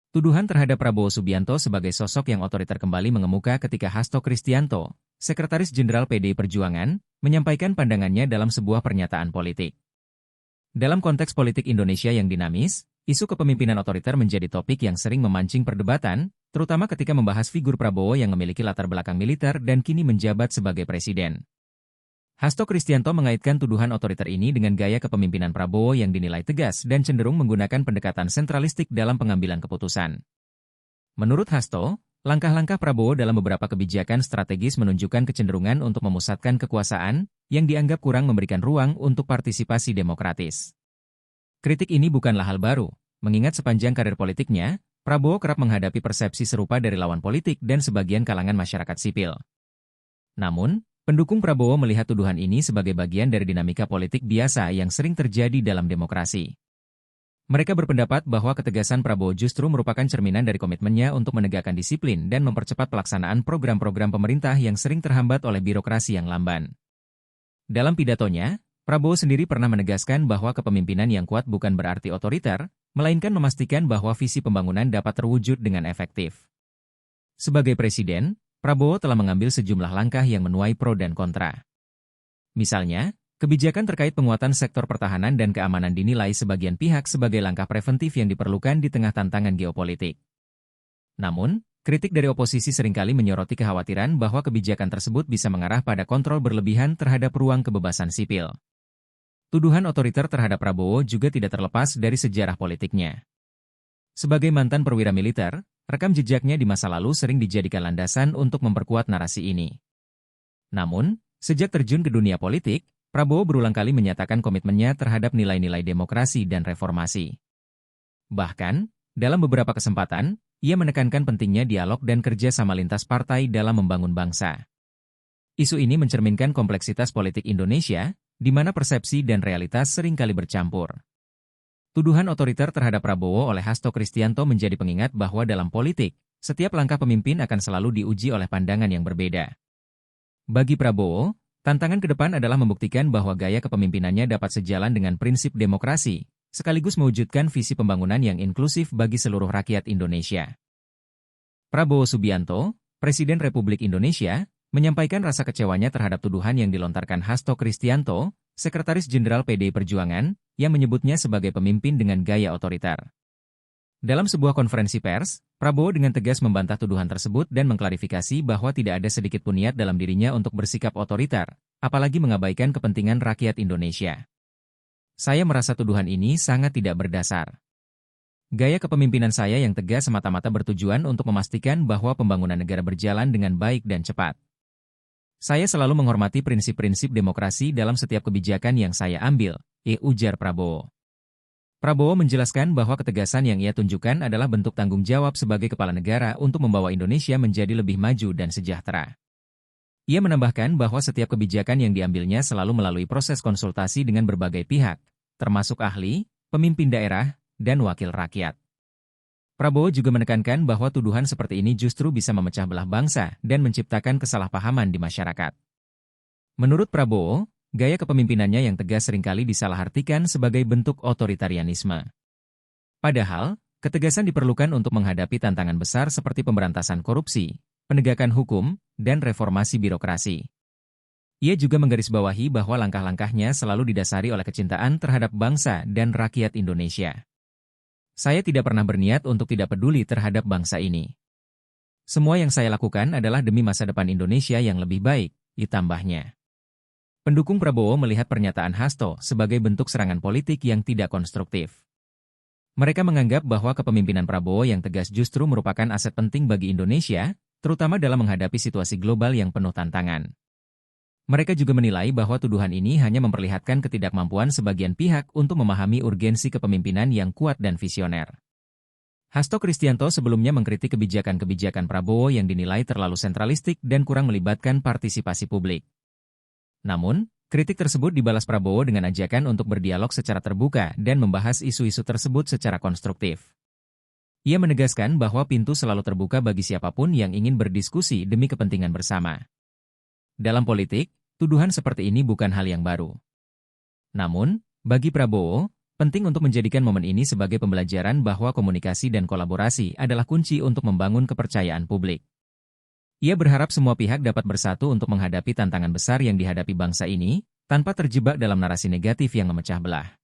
Tuduhan terhadap Prabowo Subianto sebagai sosok yang otoriter kembali mengemuka ketika Hasto Kristianto, Sekretaris Jenderal PDI Perjuangan, menyampaikan pandangannya dalam sebuah pernyataan politik. Dalam konteks politik Indonesia yang dinamis, isu kepemimpinan otoriter menjadi topik yang sering memancing perdebatan, terutama ketika membahas figur Prabowo yang memiliki latar belakang militer dan kini menjabat sebagai presiden. Hasto Kristianto mengaitkan tuduhan otoriter ini dengan gaya kepemimpinan Prabowo yang dinilai tegas dan cenderung menggunakan pendekatan sentralistik dalam pengambilan keputusan. Menurut Hasto, langkah-langkah Prabowo dalam beberapa kebijakan strategis menunjukkan kecenderungan untuk memusatkan kekuasaan, yang dianggap kurang memberikan ruang untuk partisipasi demokratis. Kritik ini bukanlah hal baru, mengingat sepanjang karir politiknya, Prabowo kerap menghadapi persepsi serupa dari lawan politik dan sebagian kalangan masyarakat sipil. Namun, pendukung Prabowo melihat tuduhan ini sebagai bagian dari dinamika politik biasa yang sering terjadi dalam demokrasi. Mereka berpendapat bahwa ketegasan Prabowo justru merupakan cerminan dari komitmennya untuk menegakkan disiplin dan mempercepat pelaksanaan program-program pemerintah yang sering terhambat oleh birokrasi yang lamban. Dalam pidatonya, Prabowo sendiri pernah menegaskan bahwa kepemimpinan yang kuat bukan berarti otoriter, melainkan memastikan bahwa visi pembangunan dapat terwujud dengan efektif. Sebagai presiden, Prabowo telah mengambil sejumlah langkah yang menuai pro dan kontra. Misalnya, kebijakan terkait penguatan sektor pertahanan dan keamanan dinilai sebagian pihak sebagai langkah preventif yang diperlukan di tengah tantangan geopolitik. Namun, kritik dari oposisi seringkali menyoroti kekhawatiran bahwa kebijakan tersebut bisa mengarah pada kontrol berlebihan terhadap ruang kebebasan sipil. Tuduhan otoriter terhadap Prabowo juga tidak terlepas dari sejarah politiknya. Sebagai mantan perwira militer, rekam jejaknya di masa lalu sering dijadikan landasan untuk memperkuat narasi ini. Namun, sejak terjun ke dunia politik, Prabowo berulang kali menyatakan komitmennya terhadap nilai-nilai demokrasi dan reformasi. Bahkan, dalam beberapa kesempatan, ia menekankan pentingnya dialog dan kerja sama lintas partai dalam membangun bangsa. Isu ini mencerminkan kompleksitas politik Indonesia, di mana persepsi dan realitas seringkali bercampur. Tuduhan otoriter terhadap Prabowo oleh Hasto Kristianto menjadi pengingat bahwa dalam politik, setiap langkah pemimpin akan selalu diuji oleh pandangan yang berbeda. Bagi Prabowo, tantangan ke depan adalah membuktikan bahwa gaya kepemimpinannya dapat sejalan dengan prinsip demokrasi, sekaligus mewujudkan visi pembangunan yang inklusif bagi seluruh rakyat Indonesia. Prabowo Subianto, Presiden Republik Indonesia, menyampaikan rasa kecewanya terhadap tuduhan yang dilontarkan Hasto Kristianto, Sekretaris Jenderal PDI Perjuangan, yang menyebutnya sebagai pemimpin dengan gaya otoriter. Dalam sebuah konferensi pers, Prabowo dengan tegas membantah tuduhan tersebut dan mengklarifikasi bahwa tidak ada sedikit pun niat dalam dirinya untuk bersikap otoriter, apalagi mengabaikan kepentingan rakyat Indonesia. Saya merasa tuduhan ini sangat tidak berdasar. Gaya kepemimpinan saya yang tegas semata-mata bertujuan untuk memastikan bahwa pembangunan negara berjalan dengan baik dan cepat. Saya selalu menghormati prinsip-prinsip demokrasi dalam setiap kebijakan yang saya ambil, ujar Prabowo. Prabowo menjelaskan bahwa ketegasan yang ia tunjukkan adalah bentuk tanggung jawab sebagai kepala negara untuk membawa Indonesia menjadi lebih maju dan sejahtera. Ia menambahkan bahwa setiap kebijakan yang diambilnya selalu melalui proses konsultasi dengan berbagai pihak, termasuk ahli, pemimpin daerah, dan wakil rakyat. Prabowo juga menekankan bahwa tuduhan seperti ini justru bisa memecah belah bangsa dan menciptakan kesalahpahaman di masyarakat. Menurut Prabowo, gaya kepemimpinannya yang tegas seringkali disalahartikan sebagai bentuk otoritarianisme. Padahal, ketegasan diperlukan untuk menghadapi tantangan besar seperti pemberantasan korupsi, penegakan hukum, dan reformasi birokrasi. Ia juga menggarisbawahi bahwa langkah-langkahnya selalu didasari oleh kecintaan terhadap bangsa dan rakyat Indonesia. Saya tidak pernah berniat untuk tidak peduli terhadap bangsa ini. Semua yang saya lakukan adalah demi masa depan Indonesia yang lebih baik, ditambahnya. Pendukung Prabowo melihat pernyataan Hasto sebagai bentuk serangan politik yang tidak konstruktif. Mereka menganggap bahwa kepemimpinan Prabowo yang tegas justru merupakan aset penting bagi Indonesia, terutama dalam menghadapi situasi global yang penuh tantangan. Mereka juga menilai bahwa tuduhan ini hanya memperlihatkan ketidakmampuan sebagian pihak untuk memahami urgensi kepemimpinan yang kuat dan visioner. Hasto Kristianto sebelumnya mengkritik kebijakan-kebijakan Prabowo yang dinilai terlalu sentralistik dan kurang melibatkan partisipasi publik. Namun, kritik tersebut dibalas Prabowo dengan ajakan untuk berdialog secara terbuka dan membahas isu-isu tersebut secara konstruktif. Ia menegaskan bahwa pintu selalu terbuka bagi siapapun yang ingin berdiskusi demi kepentingan bersama. Dalam politik, tuduhan seperti ini bukan hal yang baru. Namun, bagi Prabowo, Penting untuk menjadikan momen ini sebagai pembelajaran bahwa komunikasi dan kolaborasi adalah kunci untuk membangun kepercayaan publik. Ia berharap semua pihak dapat bersatu untuk menghadapi tantangan besar yang dihadapi bangsa ini, tanpa terjebak dalam narasi negatif yang memecah belah.